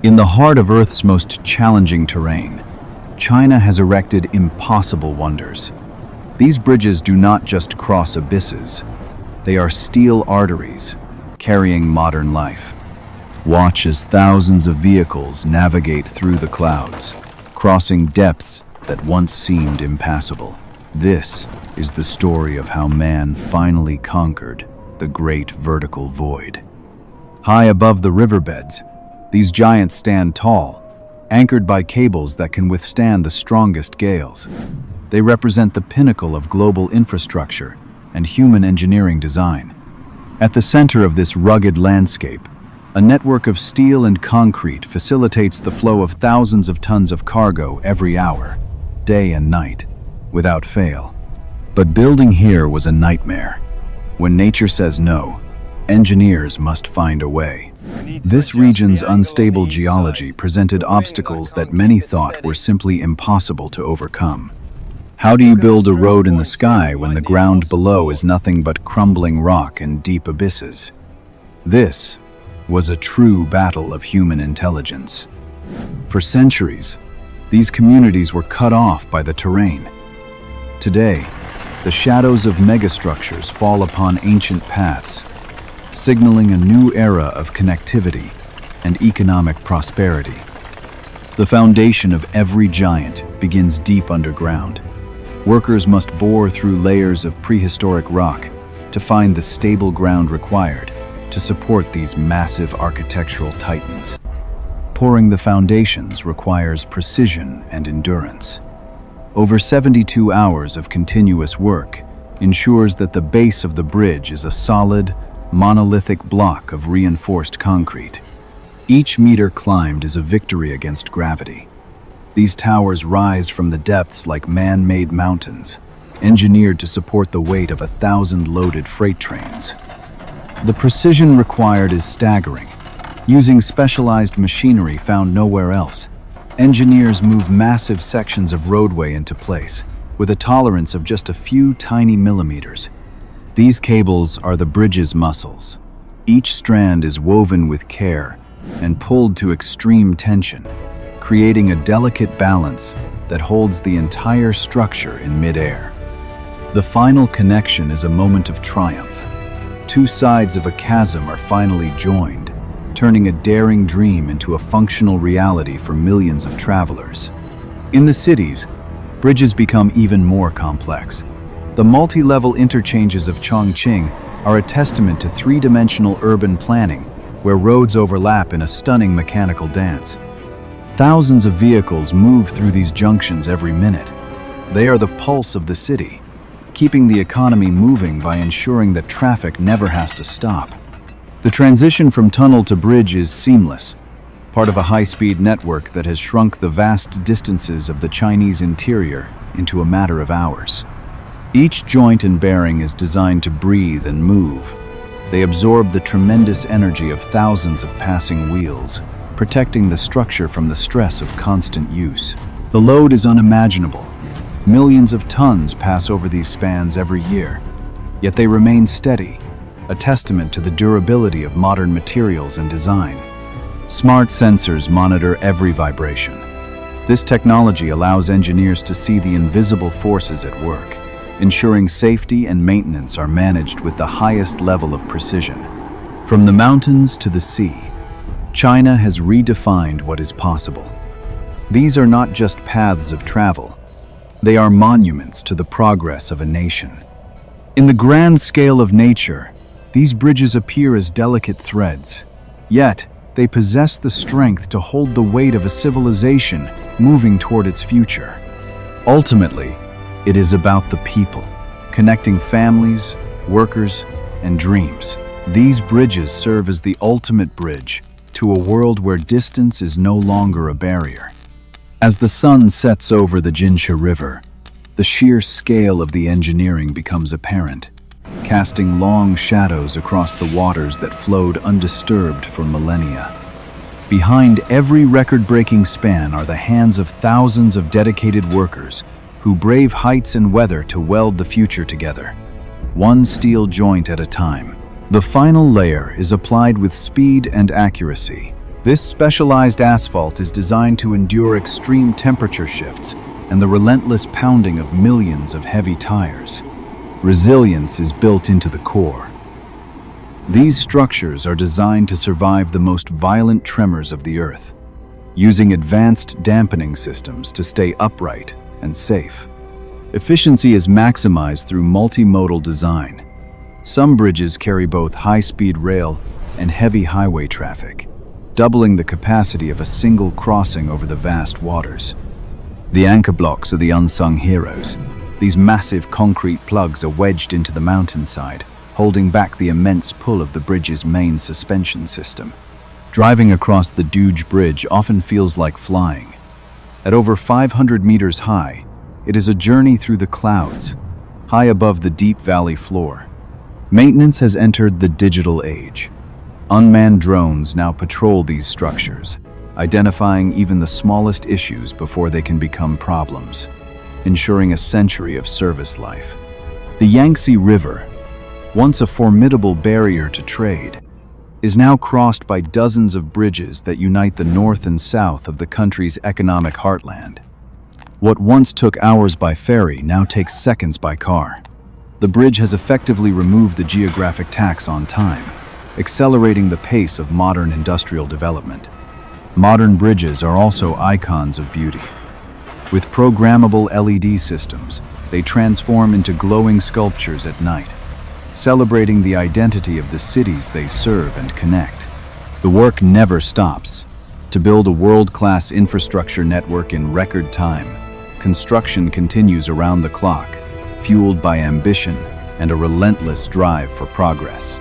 In the heart of Earth's most challenging terrain, China has erected impossible wonders. These bridges do not just cross abysses, they are steel arteries carrying modern life. Watch as thousands of vehicles navigate through the clouds, crossing depths that once seemed impassable. This is the story of how man finally conquered the great vertical void. High above the riverbeds, these giants stand tall, anchored by cables that can withstand the strongest gales. They represent the pinnacle of global infrastructure and human engineering design. At the center of this rugged landscape, a network of steel and concrete facilitates the flow of thousands of tons of cargo every hour, day and night, without fail. But building here was a nightmare. When nature says no, engineers must find a way. This region's unstable geology presented obstacles that many thought were simply impossible to overcome. How do you build a road in the sky when the ground below is nothing but crumbling rock and deep abysses? This was a true battle of human intelligence. For centuries, these communities were cut off by the terrain. Today, the shadows of megastructures fall upon ancient paths, signaling a new era of connectivity and economic prosperity. The foundation of every giant begins deep underground. Workers must bore through layers of prehistoric rock to find the stable ground required to support these massive architectural titans. Pouring the foundations requires precision and endurance. Over 72 hours of continuous work ensures that the base of the bridge is a solid, monolithic block of reinforced concrete. Each meter climbed is a victory against gravity. These towers rise from the depths like man-made mountains, engineered to support the weight of 1,000 loaded freight trains. The precision required is staggering. Using specialized machinery found nowhere else, engineers move massive sections of roadway into place, with a tolerance of just a few tiny millimeters. These cables are the bridge's muscles. Each strand is woven with care and pulled to extreme tension, creating a delicate balance that holds the entire structure in midair. The final connection is a moment of triumph. Two sides of a chasm are finally joined, turning a daring dream into a functional reality for millions of travelers. In the cities, bridges become even more complex. The multi-level interchanges of Chongqing are a testament to three-dimensional urban planning, where roads overlap in a stunning mechanical dance. Thousands of vehicles move through these junctions every minute. They are the pulse of the city, keeping the economy moving by ensuring that traffic never has to stop. The transition from tunnel to bridge is seamless, part of a high-speed network that has shrunk the vast distances of the Chinese interior into a matter of hours. Each joint and bearing is designed to breathe and move. They absorb the tremendous energy of thousands of passing wheels, protecting the structure from the stress of constant use. The load is unimaginable. Millions of tons pass over these spans every year, yet they remain steady, a testament to the durability of modern materials and design. Smart sensors monitor every vibration. This technology allows engineers to see the invisible forces at work, ensuring safety and maintenance are managed with the highest level of precision. From the mountains to the sea, China has redefined what is possible. These are not just paths of travel. They are monuments to the progress of a nation. In the grand scale of nature, these bridges appear as delicate threads, yet they possess the strength to hold the weight of a civilization moving toward its future. Ultimately, it is about the people, connecting families, workers, and dreams. These bridges serve as the ultimate bridge to a world where distance is no longer a barrier. As the sun sets over the Jinsha River, the sheer scale of the engineering becomes apparent, casting long shadows across the waters that flowed undisturbed for millennia. Behind every record-breaking span are the hands of thousands of dedicated workers who brave heights and weather to weld the future together, one steel joint at a time. The final layer is applied with speed and accuracy, This specialized asphalt is designed to endure extreme temperature shifts and the relentless pounding of millions of heavy tires. Resilience is built into the core. These structures are designed to survive the most violent tremors of the earth, using advanced dampening systems to stay upright and safe. Efficiency is maximized through multimodal design. Some bridges carry both high-speed rail and heavy highway traffic, doubling the capacity of a single crossing over the vast waters. The anchor blocks are the unsung heroes. These massive concrete plugs are wedged into the mountainside, holding back the immense pull of the bridge's main suspension system. Driving across the Doge Bridge often feels like flying. At over 500 meters high, it is a journey through the clouds, high above the deep valley floor. Maintenance has entered the digital age. Unmanned drones now patrol these structures, identifying even the smallest issues before they can become problems, ensuring a century of service life. The Yangtze River, once a formidable barrier to trade, is now crossed by dozens of bridges that unite the north and south of the country's economic heartland. What once took hours by ferry now takes seconds by car. The bridge has effectively removed the geographic tax on time, accelerating the pace of modern industrial development. Modern bridges are also icons of beauty. With programmable LED systems, they transform into glowing sculptures at night, celebrating the identity of the cities they serve and connect. The work never stops. To build a world-class infrastructure network in record time, construction continues around the clock, fueled by ambition and a relentless drive for progress.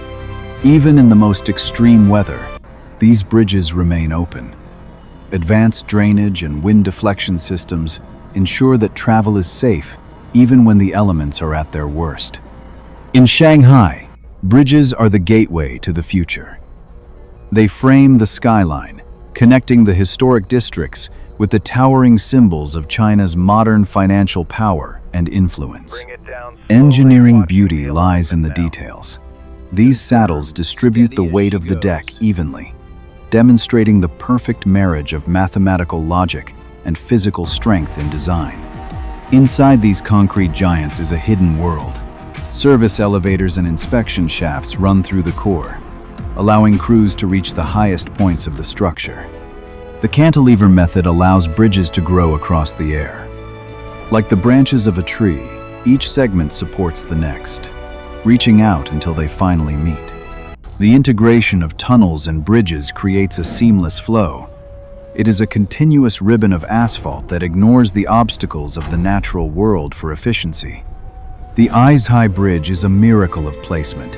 Even in the most extreme weather, these bridges remain open. Advanced drainage and wind deflection systems ensure that travel is safe even when the elements are at their worst. In Shanghai, bridges are the gateway to the future. They frame the skyline, connecting the historic districts with the towering symbols of China's modern financial power and influence. Engineering beauty lies in the details. These saddles distribute the weight of the deck evenly, demonstrating the perfect marriage of mathematical logic and physical strength in design. Inside these concrete giants is a hidden world. Service elevators and inspection shafts run through the core, allowing crews to reach the highest points of the structure. The cantilever method allows bridges to grow across the air. Like the branches of a tree, each segment supports the next, reaching out until they finally meet. The integration of tunnels and bridges creates a seamless flow. It is a continuous ribbon of asphalt that ignores the obstacles of the natural world for efficiency. The Eyes-High Bridge is a miracle of placement.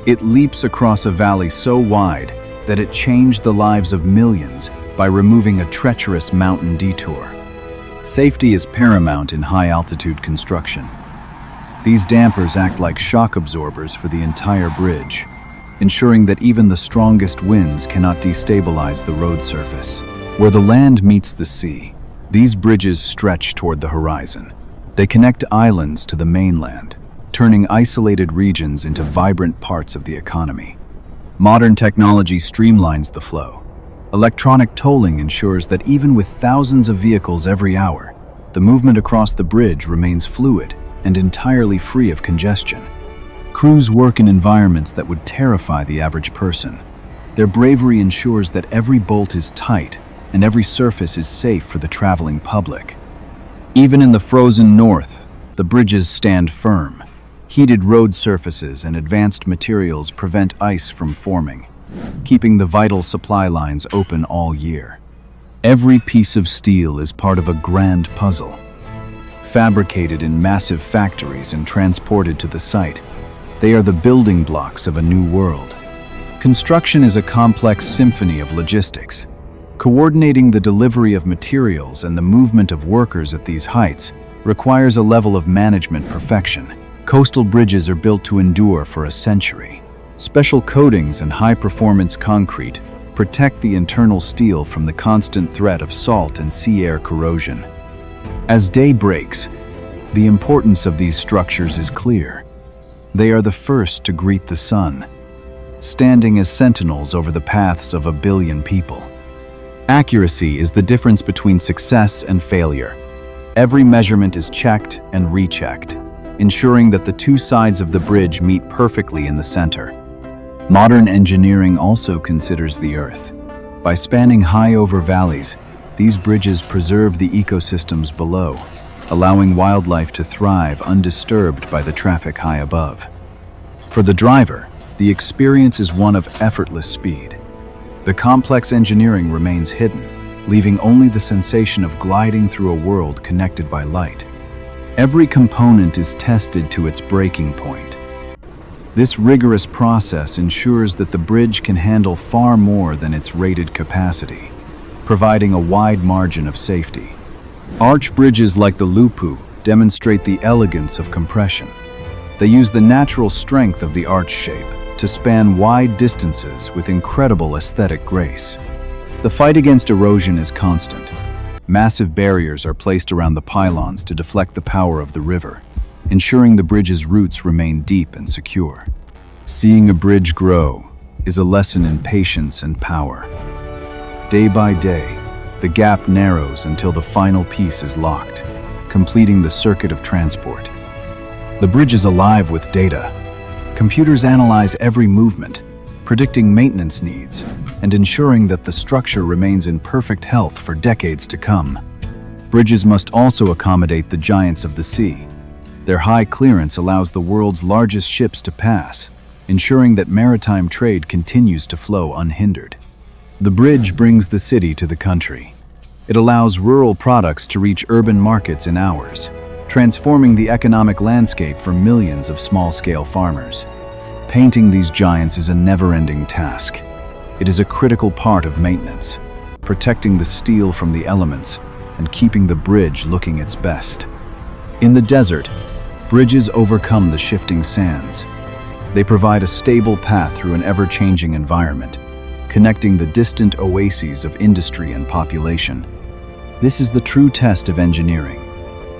It leaps across a valley so wide that it changed the lives of millions by removing a treacherous mountain detour. Safety is paramount in high-altitude construction. These dampers act like shock absorbers for the entire bridge, ensuring that even the strongest winds cannot destabilize the road surface. Where the land meets the sea, these bridges stretch toward the horizon. They connect islands to the mainland, turning isolated regions into vibrant parts of the economy. Modern technology streamlines the flow. Electronic tolling ensures that even with thousands of vehicles every hour, the movement across the bridge remains fluid and entirely free of congestion. Crews work in environments that would terrify the average person. Their bravery ensures that every bolt is tight and every surface is safe for the traveling public. Even in the frozen north, the bridges stand firm. Heated road surfaces and advanced materials prevent ice from forming, keeping the vital supply lines open all year. Every piece of steel is part of a grand puzzle. Fabricated in massive factories and transported to the site, they are the building blocks of a new world. Construction is a complex symphony of logistics. Coordinating the delivery of materials and the movement of workers at these heights requires a level of management perfection. Coastal bridges are built to endure for a century. Special coatings and high-performance concrete protect the internal steel from the constant threat of salt and sea air corrosion. As day breaks, the importance of these structures is clear. They are the first to greet the sun, standing as sentinels over the paths of a billion people. Accuracy is the difference between success and failure. Every measurement is checked and rechecked, ensuring that the two sides of the bridge meet perfectly in the center. Modern engineering also considers the Earth. By spanning high over valleys, these bridges preserve the ecosystems below, allowing wildlife to thrive undisturbed by the traffic high above. For the driver, the experience is one of effortless speed. The complex engineering remains hidden, leaving only the sensation of gliding through a world connected by light. Every component is tested to its breaking point. This rigorous process ensures that the bridge can handle far more than its rated capacity, providing a wide margin of safety. Arch bridges like the Lupu demonstrate the elegance of compression. They use the natural strength of the arch shape to span wide distances with incredible aesthetic grace. The fight against erosion is constant. Massive barriers are placed around the pylons to deflect the power of the river, ensuring the bridge's roots remain deep and secure. Seeing a bridge grow is a lesson in patience and power. Day by day, the gap narrows until the final piece is locked, completing the circuit of transport. The bridge is alive with data. Computers analyze every movement, predicting maintenance needs and ensuring that the structure remains in perfect health for decades to come. Bridges must also accommodate the giants of the sea. Their high clearance allows the world's largest ships to pass, ensuring that maritime trade continues to flow unhindered. The bridge brings the city to the country. It allows rural products to reach urban markets in hours, transforming the economic landscape for millions of small-scale farmers. Painting these giants is a never-ending task. It is a critical part of maintenance, protecting the steel from the elements and keeping the bridge looking its best. In the desert, bridges overcome the shifting sands. They provide a stable path through an ever-changing environment, connecting the distant oases of industry and population. This is the true test of engineering.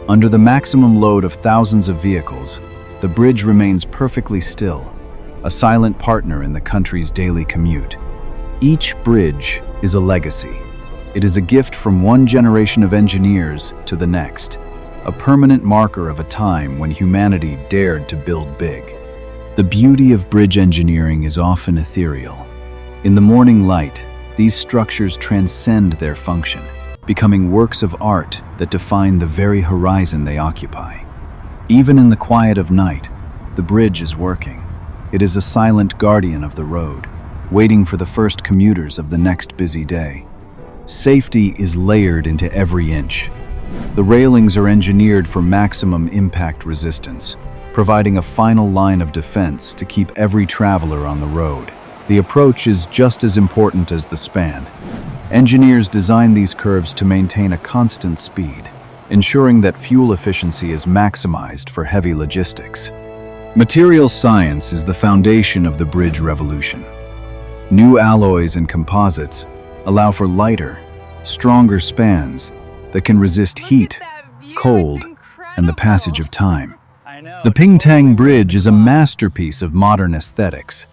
Under the maximum load of thousands of vehicles, the bridge remains perfectly still, a silent partner in the country's daily commute. Each bridge is a legacy. It is a gift from one generation of engineers to the next, a permanent marker of a time when humanity dared to build big. The beauty of bridge engineering is often ethereal. In the morning light, these structures transcend their function, becoming works of art that define the very horizon they occupy. Even in the quiet of night, the bridge is working. It is a silent guardian of the road, waiting for the first commuters of the next busy day. Safety is layered into every inch. The railings are engineered for maximum impact resistance, providing a final line of defense to keep every traveler on the road. The approach is just as important as the span. Engineers design these curves to maintain a constant speed, ensuring that fuel efficiency is maximized for heavy logistics. Material science is the foundation of the bridge revolution. New alloys and composites allow for lighter, stronger spans that can resist heat, cold, and the passage of time. The Pingtang Bridge is a masterpiece of modern aesthetics.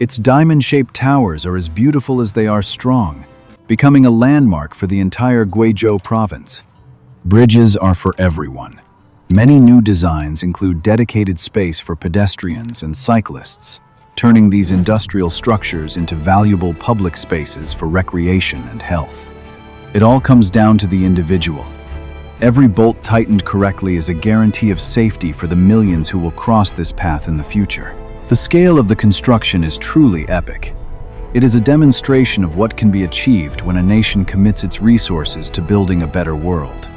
Its diamond-shaped towers are as beautiful as they are strong, becoming a landmark for the entire Guizhou province. Bridges are for everyone. Many new designs include dedicated space for pedestrians and cyclists, turning these industrial structures into valuable public spaces for recreation and health. It all comes down to the individual. Every bolt tightened correctly is a guarantee of safety for the millions who will cross this path in the future. The scale of the construction is truly epic. It is a demonstration of what can be achieved when a nation commits its resources to building a better world.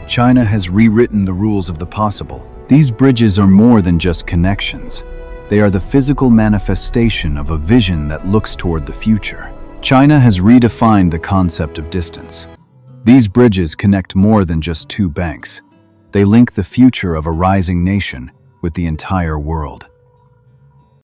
China has rewritten the rules of the possible. These bridges are more than just connections. They are the physical manifestation of a vision that looks toward the future. China has redefined the concept of distance. These bridges connect more than just two banks. They link the future of a rising nation with the entire world.